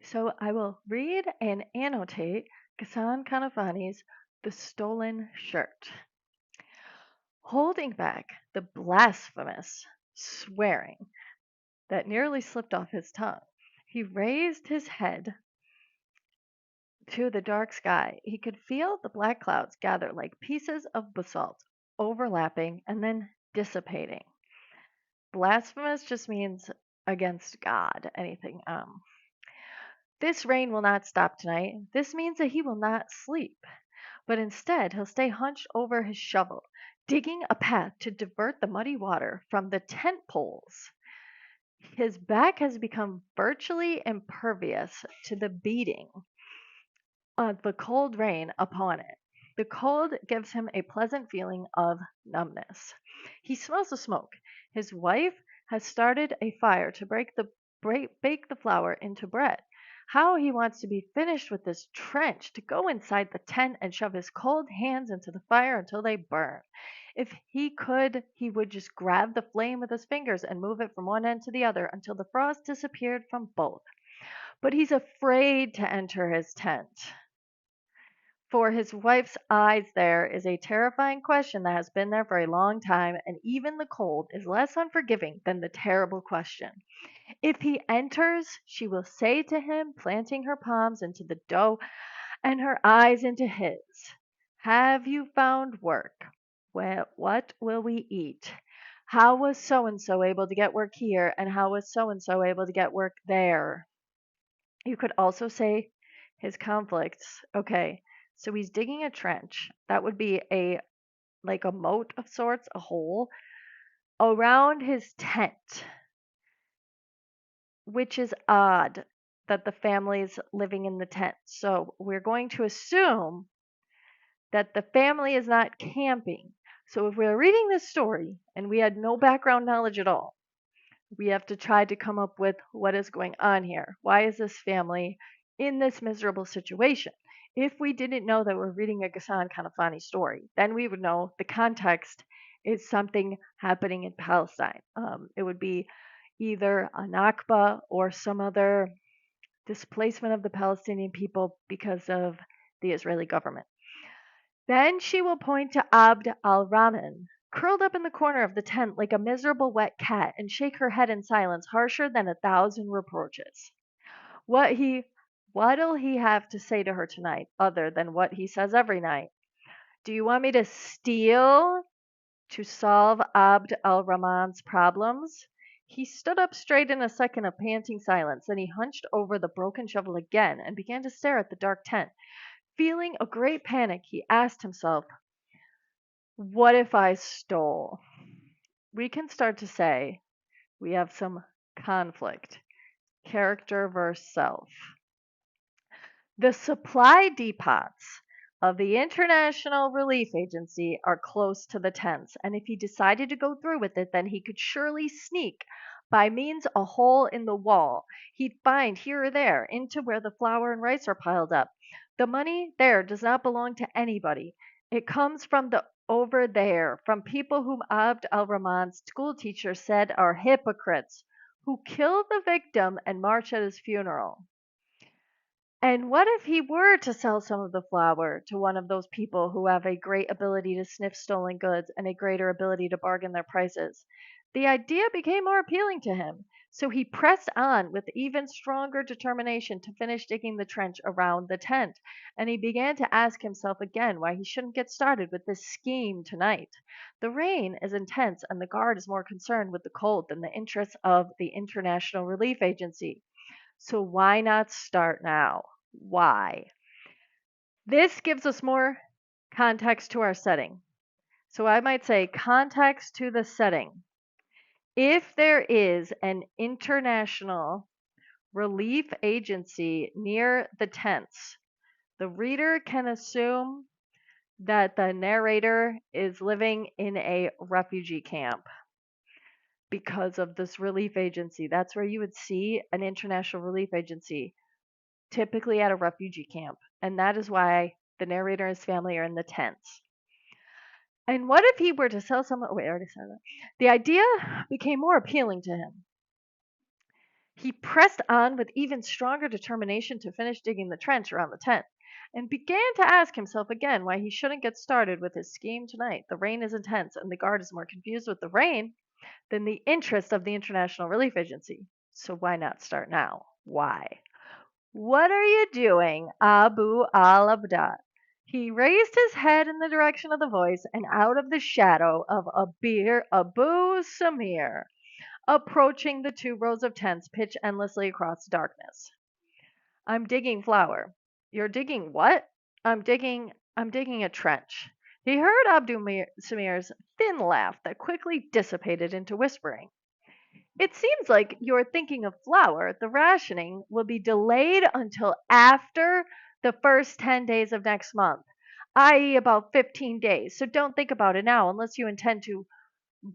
So I will read and annotate Ghassan Kanafani's The Stolen Shirt. Holding back the blasphemous swearing that nearly slipped off his tongue, he raised his head to the dark sky. He could feel the black clouds gather like pieces of basalt, overlapping and then dissipating. Blasphemous just means against God, anything. This rain will not stop tonight. This means that he will not sleep, but instead he'll stay hunched over his shovel, digging a path to divert the muddy water from the tent poles. His back has become virtually impervious to the beating of the cold rain upon it. The cold gives him a pleasant feeling of numbness. He smells the smoke. His wife has started a fire to bake the flour into bread. How he wants to be finished with this trench, to go inside the tent and shove his cold hands into the fire until they burn. If he could, he would just grab the flame with his fingers and move it from one end to the other until the frost disappeared from both. But he's afraid to enter his tent. For his wife's eyes there is a terrifying question that has been there for a long time, and even the cold is less unforgiving than the terrible question. If he enters, she will say to him, planting her palms into the dough and her eyes into his, "Have you found work? Well, what will we eat? How was so and so able to get work here, and how was so and so able to get work there?" You could also say his conflicts. Okay, so he's digging a trench. That would be a like a moat of sorts, a hole around his tent, which is odd that the family's living in the tent. So we're going to assume that the family is not camping. So if we're reading this story and we had no background knowledge at all, we have to try to come up with what is going on here. Why is this family in this miserable situation? If we didn't know that we're reading a Ghassan Kanafani story, then we would know the context is something happening in Palestine. It would be either a Nakba or some other displacement of the Palestinian people because of the Israeli government. Then she will point to Abd al-Rahman, curled up in the corner of the tent like a miserable wet cat, and shake her head in silence harsher than 1,000 reproaches. What he what'll he have to say to her tonight other than what he says every night? Do you want me to steal to solve Abd al-Rahman's problems? He stood up straight in a second of panting silence, then he hunched over the broken shovel again and began to stare at the dark tent. Feeling a great panic, he asked himself, what if I stole? We can start to say we have some conflict, character versus self. The supply depots of the International Relief Agency are close to the tents, and if he decided to go through with it, then he could surely sneak by means a hole in the wall he'd find here or there into where the flour and rice are piled up. The money there does not belong to anybody. It comes from the over there, from people whom Abd al-Rahman's school teacher said are hypocrites, who kill the victim and march at his funeral. And what if he were to sell some of the flour to one of those people who have a great ability to sniff stolen goods and a greater ability to bargain their prices? The idea became more appealing to him, so he pressed on with even stronger determination to finish digging the trench around the tent, and he began to ask himself again why he shouldn't get started with this scheme tonight. The rain is intense, and the guard is more concerned with the cold than the interests of the International Relief Agency. So why not start now? Why? This gives us more context to our setting. So I might say context to the setting. If there is an international relief agency near the tents, the reader can assume that the narrator is living in a refugee camp because of this relief agency. That's where you would see an international relief agency, typically at a refugee camp. And that is why the narrator and his family are in the tents. And what if he were to sell some? Oh, wait, I already said that. The idea became more appealing to him. He pressed on with even stronger determination to finish digging the trench around the tent, and began to ask himself again why he shouldn't get started with his scheme tonight. The rain is intense, and the guard is more confused with the rain than the interest of the International Relief Agency. So why not start now? Why? What are you doing, Abu al-Abda? He raised his head in the direction of the voice, and out of the shadow of Abu Samir, approaching the two rows of tents pitched endlessly across the darkness. I'm digging flour. You're digging what? I'm digging a trench. He heard Abdul Samir's thin laugh that quickly dissipated into whispering. It seems like you're thinking of flour. The rationing will be delayed until after the first 10 days of next month, i.e., about 15 days. So don't think about it now unless you intend to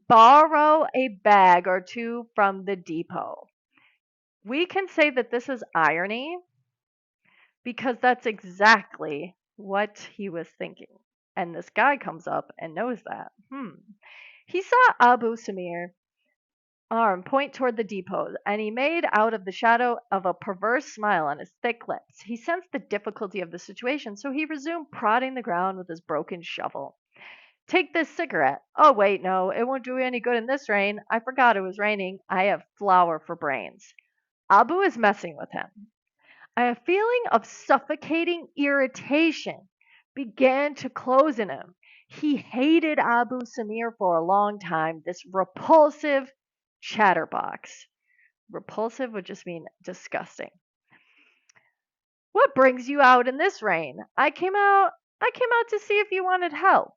borrow a bag or two from the depot. We can say that this is irony because that's exactly what he was thinking. And this guy comes up and knows that. He saw Abu Samir arm point toward the depot, and he made out of the shadow of a perverse smile on his thick lips. He sensed the difficulty of the situation, so he resumed prodding the ground with his broken shovel. Take this cigarette. Oh, wait, no, it won't do any good in this rain. I forgot it was raining. I have flour for brains. Abu is messing with him. A feeling of suffocating irritation began to close in him. He hated Abu Samir for a long time, this repulsive chatterbox. Repulsive would just mean disgusting. What brings you out in this rain? I came out to see if you wanted help.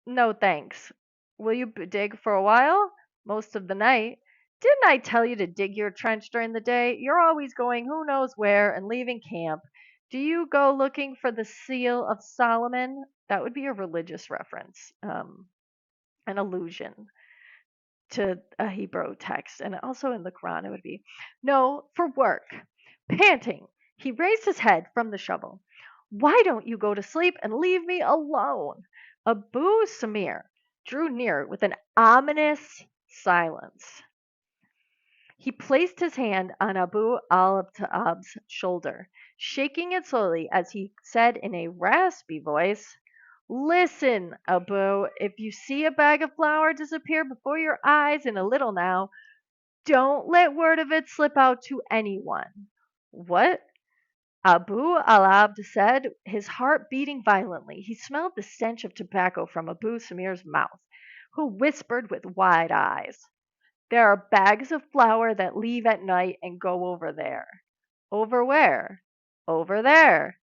No, thanks. Will you dig for a while? Most of the night. Didn't I tell you to dig your trench during the day? You're always going who knows where and leaving camp. Do you go looking for the seal of Solomon? That would be a religious reference, an allusion to a Hebrew text. And also in the Quran, it would be, no, for work. Panting, he raised his head from the shovel. Why don't you go to sleep and leave me alone? Abu Samir drew near with an ominous silence. He placed his hand on Abu al-Ta'ab's shoulder, shaking it slowly as he said in a raspy voice, Listen, Abu, if you see a bag of flour disappear before your eyes in a little now, don't let word of it slip out to anyone. What? Abu al-Abd said, his heart beating violently. He smelled the stench of tobacco from Abu Samir's mouth, who whispered with wide eyes. There are bags of flour that leave at night and go over there. Over where? Over there.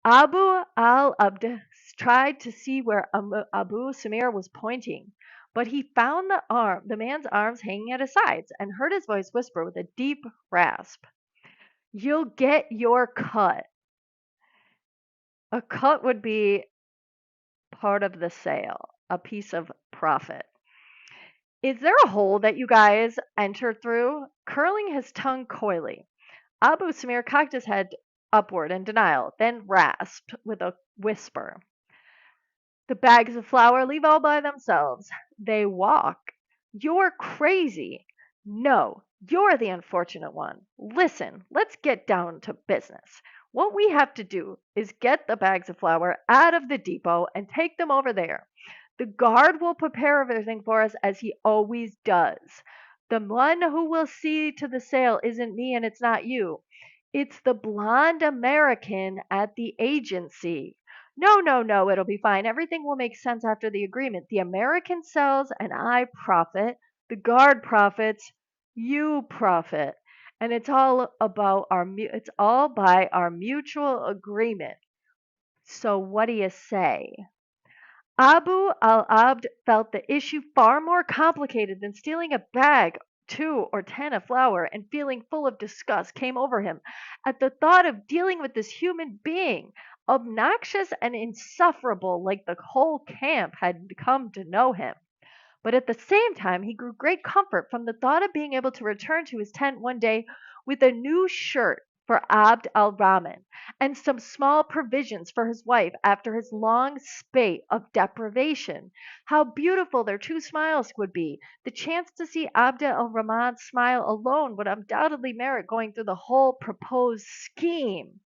Abu al-Abd tried to see where Abu Samir was pointing, but he found the man's arms hanging at his sides and heard his voice whisper with a deep rasp, You'll get your cut. A cut would be part of the sale, a piece of profit. Is there a hole that you guys enter through? Curling his tongue coyly, Abu Samir cocked his head upward in denial, then rasped with a whisper. The bags of flour leave all by themselves. They walk. You're crazy. No, you're the unfortunate one. Listen, let's get down to business. What we have to do is get the bags of flour out of the depot and take them over there. The guard will prepare everything for us as he always does. The one who will see to the sale isn't me and it's not you. It's the blonde American at the agency. No, no, no, it'll be fine. Everything will make sense after the agreement. The American sells and I profit. The guard profits, you profit. And it's all by our mutual agreement. So what do you say? Abu al-Abd felt the issue far more complicated than stealing a bag, 2 or 10 of flour, and feeling full of disgust came over him at the thought of dealing with this human being, obnoxious and insufferable like the whole camp had come to know him. But at the same time, he grew great comfort from the thought of being able to return to his tent one day with a new shirt for Abd al-Rahman, and some small provisions for his wife after his long spate of deprivation. How beautiful their two smiles would be! The chance to see Abd al-Rahman smile alone would undoubtedly merit going through the whole proposed scheme.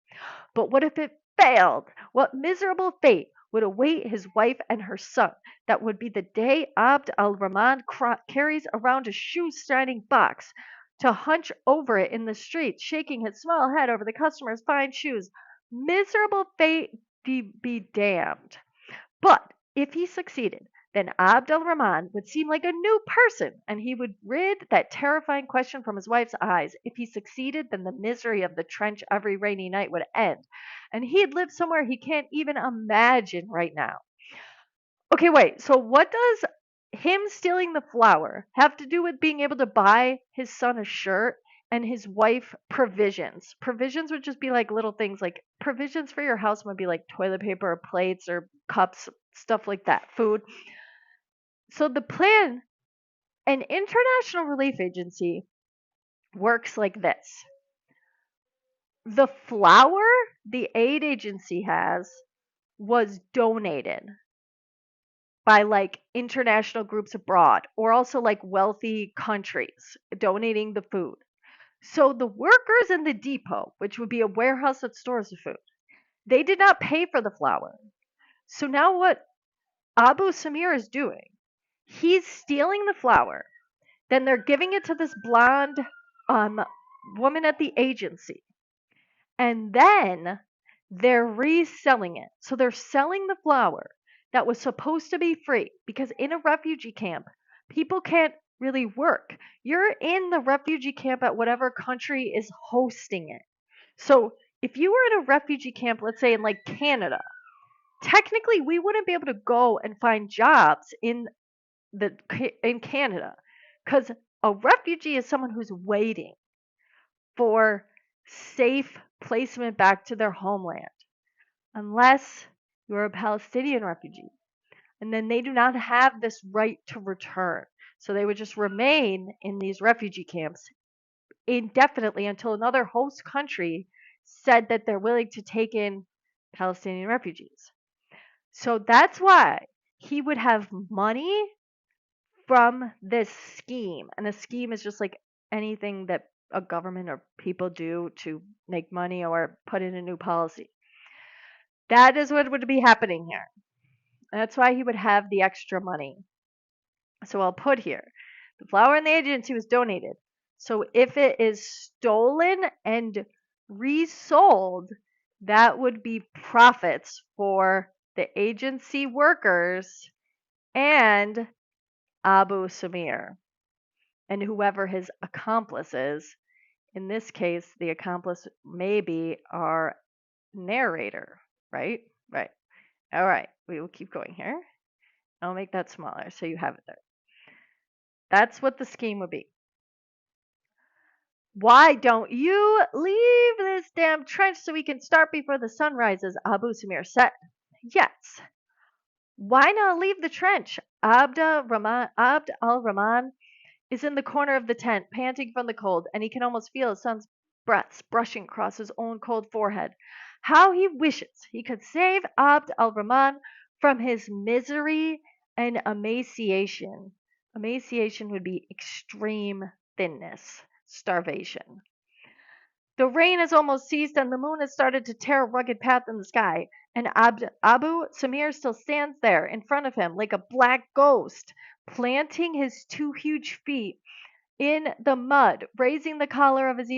But what if it failed? What miserable fate would await his wife and her son? That would be the day Abd al-Rahman carries around a shoe-shining box to hunch over it in the streets, shaking his small head over the customer's fine shoes. Miserable fate be damned. But if he succeeded, then Abd al-Rahman would seem like a new person, and he would rid that terrifying question from his wife's eyes. If he succeeded, then the misery of the trench every rainy night would end, and he'd live somewhere he can't even imagine right now. Okay, wait. So what does him stealing the flower have to do with being able to buy his son a shirt and his wife provisions? Provisions would just be like little things, like provisions for your house would be like toilet paper or plates or cups, stuff like that, food. So the plan, an international relief agency works like this. The flower the aid agency has was donated by like international groups abroad or also like wealthy countries donating the food. So the workers in the depot, which would be a warehouse that stores the food, they did not pay for the flour. So now what Abu Samir is doing, he's stealing the flour. Then they're giving it to this blonde woman at the agency. And then they're reselling it. So they're selling the flour that was supposed to be free because in a refugee camp, people can't really work. You're in the refugee camp at whatever country is hosting it. So if you were in a refugee camp, let's say in like Canada, technically we wouldn't be able to go and find jobs in Canada because a refugee is someone who's waiting for safe placement back to their homeland, unless you're a Palestinian refugee. And then they do not have this right to return. So they would just remain in these refugee camps indefinitely until another host country said that they're willing to take in Palestinian refugees. So that's why he would have money from this scheme. And a scheme is just like anything that a government or people do to make money or put in a new policy. That is what would be happening here. That's why he would have the extra money. So I'll put here, the flour in the agency was donated. So if it is stolen and resold, that would be profits for the agency workers and Abu Samir and whoever his accomplice is. In this case, the accomplice may be our narrator, right? Right. All right. We will keep going here. I'll make that smaller so you have it there. That's what the scheme would be. Why don't you leave this damn trench so we can start before the sun rises? Abu Samir said. Yes. Why not leave the trench? Abd al-Rahman is in the corner of the tent, panting from the cold, and he can almost feel his son's breaths brushing across his own cold forehead. How he wishes he could save Abd al-Rahman from his misery and emaciation. Emaciation would be extreme thinness, starvation. The rain has almost ceased and the moon has started to tear a rugged path in the sky. And Abu Samir still stands there in front of him like a black ghost, planting his two huge feet in the mud, raising the collar of his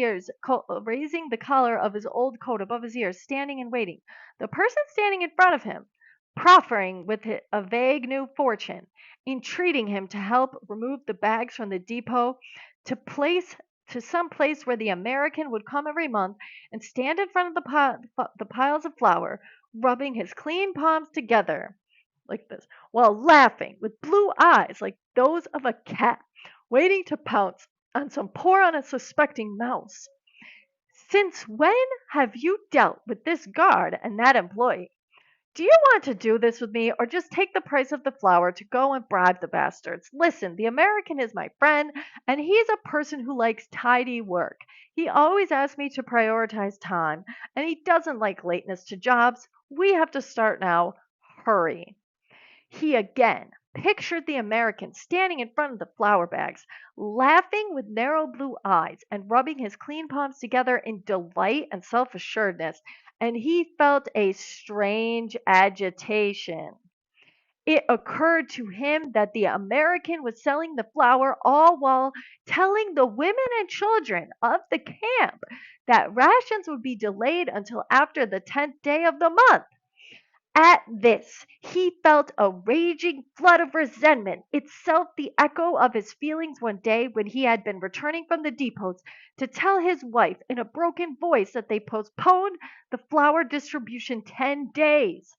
old coat above his ears, standing and waiting. The person standing in front of him, proffering with a vague new fortune, entreating him to help remove the bags from the depot to some place where the American would come every month and stand in front of the piles of flour, rubbing his clean palms together like this, while laughing with blue eyes like those of a cat waiting to pounce on some poor unsuspecting mouse. Since when have you dealt with this guard and that employee? Do you want to do this with me or just take the price of the flour to go and bribe the bastards? Listen, the American is my friend and he's a person who likes tidy work. He always asks me to prioritize time and he doesn't like lateness to jobs. We have to start now. Hurry. He again pictured the American standing in front of the flour bags, laughing with narrow blue eyes and rubbing his clean palms together in delight and self assuredness, and he felt a strange agitation. It occurred to him that the American was selling the flour all while telling the women and children of the camp that rations would be delayed until after the 10th day of the month. At this, he felt a raging flood of resentment, itself the echo of his feelings one day when he had been returning from the depots to tell his wife in a broken voice that they postponed the flour distribution 10 days.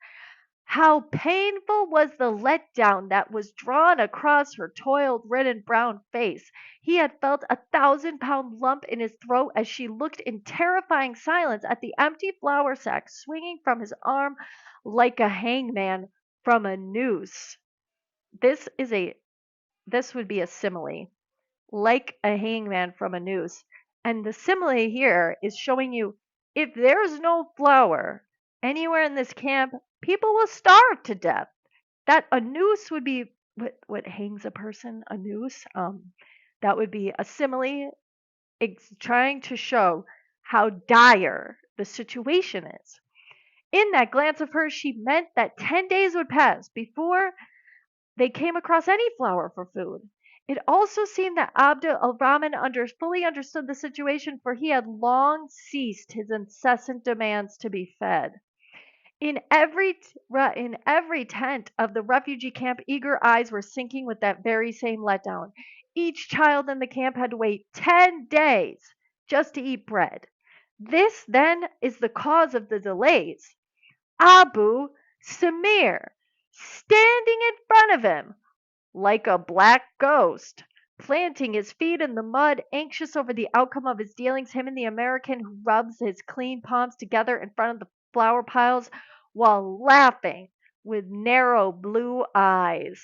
How painful was the letdown that was drawn across her toil-ridden brown face. He had felt a 1,000-pound lump in his throat as she looked in terrifying silence at the empty flour sack swinging from his arm like a hangman from a noose. This is a this would be a simile, like a hangman from a noose. And the simile here is showing you if there's no flour anywhere in this camp, people will starve to death. That a noose would be what hangs a person, a noose. That would be a simile trying to show how dire the situation is. In that glance of hers, she meant that 10 days would pass before they came across any flour for food. It also seemed that Abd al-Rahman fully understood the situation, for he had long ceased his incessant demands to be fed. In every tent of the refugee camp, eager eyes were sinking with that very same letdown. Each child in the camp had to wait 10 days just to eat bread. This, then, is the cause of the delays. Abu Samir, standing in front of him, like a black ghost, planting his feet in the mud, anxious over the outcome of his dealings, him and the American who rubs his clean palms together in front of the flour piles while laughing with narrow blue eyes.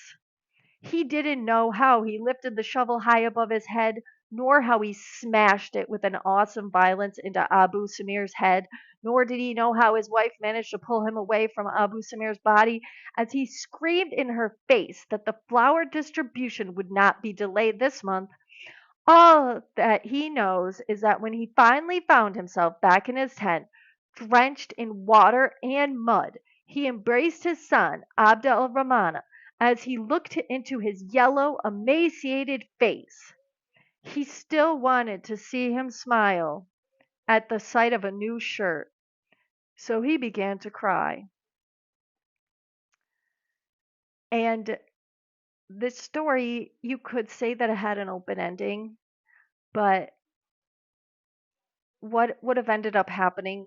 He didn't know how he lifted the shovel high above his head, nor how he smashed it with an awesome violence into Abu Samir's head, nor did he know how his wife managed to pull him away from Abu Samir's body as he screamed in her face that the flour distribution would not be delayed this month. All that he knows is that when he finally found himself back in his tent, drenched in water and mud, he embraced his son, Abd al-Rahman, as he looked into his yellow, emaciated face. He still wanted to see him smile at the sight of a new shirt, so he began to cry. And this story, you could say that it had an open ending, but what would have ended up happening,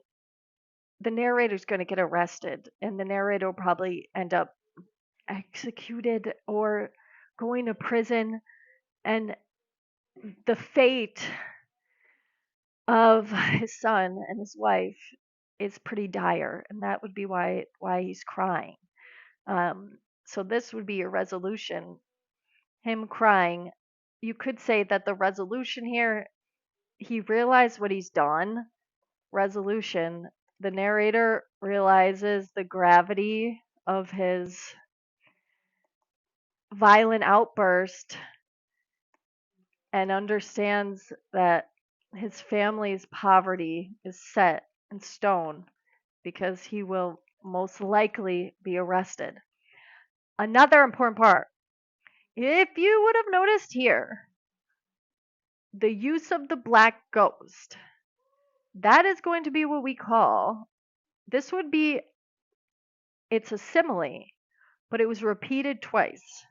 the narrator's going to get arrested, and the narrator will probably end up executed or going to prison, and the fate of his son and his wife is pretty dire, and that would be why he's crying. So this would be your resolution, him crying. You could say that the resolution here, he realized what he's done. Resolution, the narrator realizes the gravity of his violent outburst and understands that his family's poverty is set in stone because he will most likely be arrested. Another important part, if you would have noticed here, the use of the black ghost, that is going to be what we call, this would be, it's a simile, but it was repeated twice.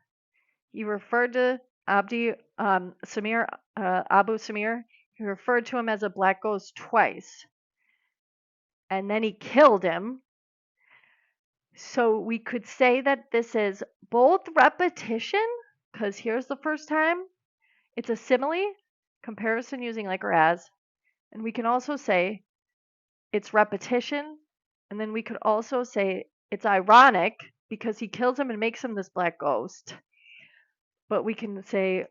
He referred to Samir, Abu Samir. He referred to him as a black ghost twice, and then he killed him. So we could say that this is both repetition, because here's the first time. It's a simile, comparison using like or as, and we can also say it's repetition, and then we could also say It's ironic because he kills him and makes him this black ghost. But we can say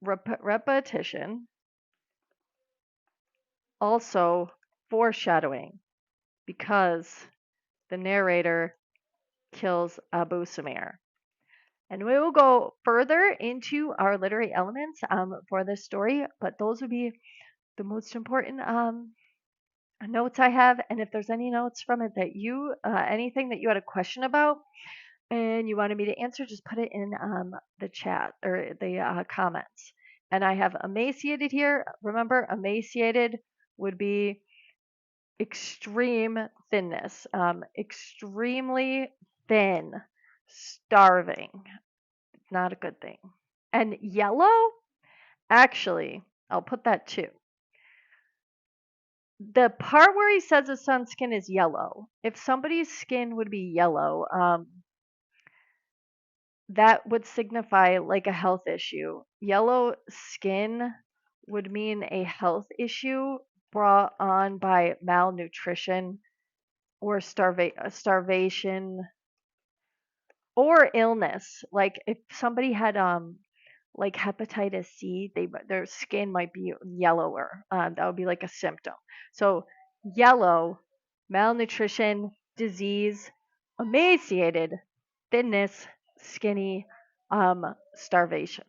repetition, also foreshadowing, because the narrator kills Abu Samir. And we will go further into our literary elements for this story, but those would be the most important notes I have. And if there's any notes from it that anything that you had a question about and you wanted me to answer, just put it in the chat or the comments. And I have emaciated here. Remember, emaciated would be extreme thinness, extremely thin, starving. Not a good thing. And yellow, actually, I'll put that too. The part where he says his son's skin is yellow, if somebody's skin would be yellow, that would signify like a health issue. Yellow skin would mean a health issue brought on by malnutrition or starvation or illness. Like if somebody had like hepatitis C, their skin might be yellower. That would be like a symptom. So yellow, malnutrition, disease, emaciated, thinness, skinny, starvation.